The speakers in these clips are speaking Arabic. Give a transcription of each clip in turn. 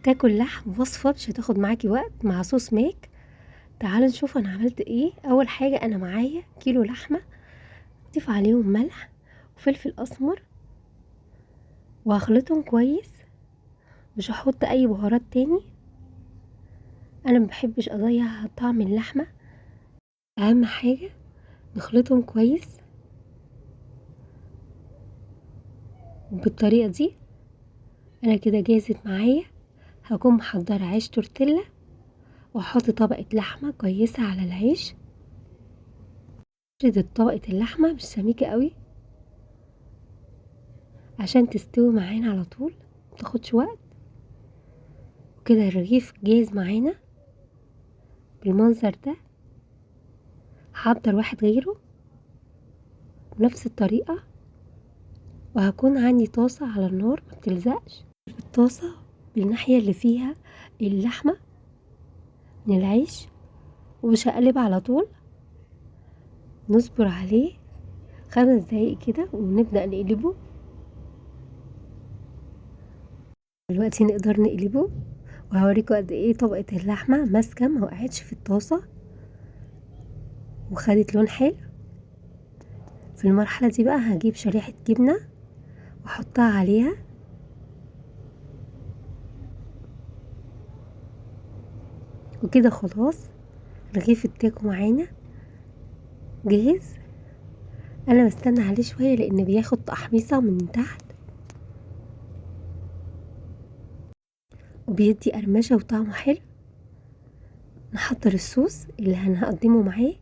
تاكل لحم وصفة مش هتاخد معاكي وقت مع صوص ماك. تعالوا نشوف انا عملت ايه. اول حاجة انا معايا كيلو لحمة، اضيف عليهم ملح وفلفل اسمر وهخلطهم كويس. مش هحط اي بهارات تاني، انا مبحبش اضيع طعم اللحمة. اهم حاجة نخلطهم كويس وبالطريقة دي. انا كده جازت معايا. هكون محضرة عيش تورتيلا واحط طبقة لحمة كويسة على العيش. افرد طبقة اللحمة مش سميكة قوي عشان تستوي معانا على طول، متاخدش وقت. وكده الرغيف جاهز معانا بالمنظر ده. هحضر واحد غيره بنفس الطريقة، وهكون عندي طاسة على النار ما بتلزقش. الطاسة بالناحية اللي فيها اللحمة من العيش، ومش هقلب على طول، نصبر عليه 5 دقايق كده ونبدأ نقلبه. دلوقتي نقدر نقلبه وهوريكم قد ايه طبقة اللحمة ماسكة ما وقعتش في الطاسة وخدت لون حلو. في المرحلة دي بقى هجيب شريحة جبنة واحطها عليها، وكده خلاص رغيف التاكو معانا جاهز. انا بستنى عليه شوية لان بياخد تحميصة من تحت وبيدي قرمشة وطعمه حلو. نحضر الصوص اللي هنقدمه معاه.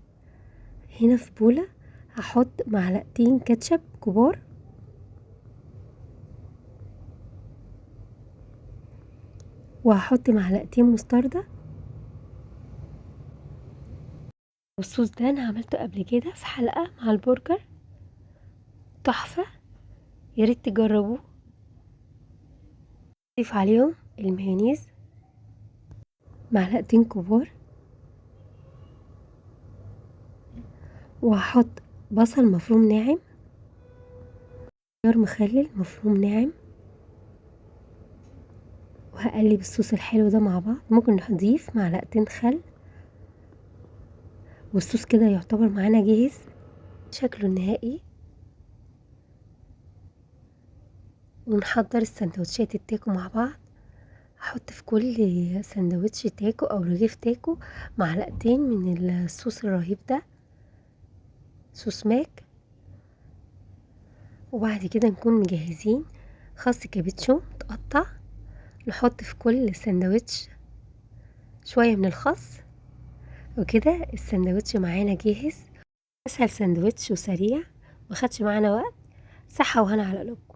هنا في بولة هحط معلقتين كاتشب كبار، وهحط معلقتين مستردة. والصوص ده انا عملته قبل كده في حلقة مع البرجر، تحفة، ياريت تجربوه. اضيف عليهم المايونيز معلقتين كبار، وهحط بصل مفروم ناعم، خيار مخلل مفروم ناعم، وهقلب الصوص الحلو ده مع بعض. ممكن نضيف معلقتين خل، والصوص كده يعتبر معانا جاهز. شكله النهائي. ونحضر السندوتشات التاكو مع بعض. هحط في كل سندوتش تاكو او رغيف تاكو معلقتين من الصوص الرهيب ده، صوص ماك. وبعد كده نكون مجهزين خس كابتشو متقطع، نحط في كل سندوتش شوية من الخس. وكده السندوتش معانا جاهز. اسهل سندوتش وسريع، مخدش معانا وقت. صحة وهنا على قلوبكم.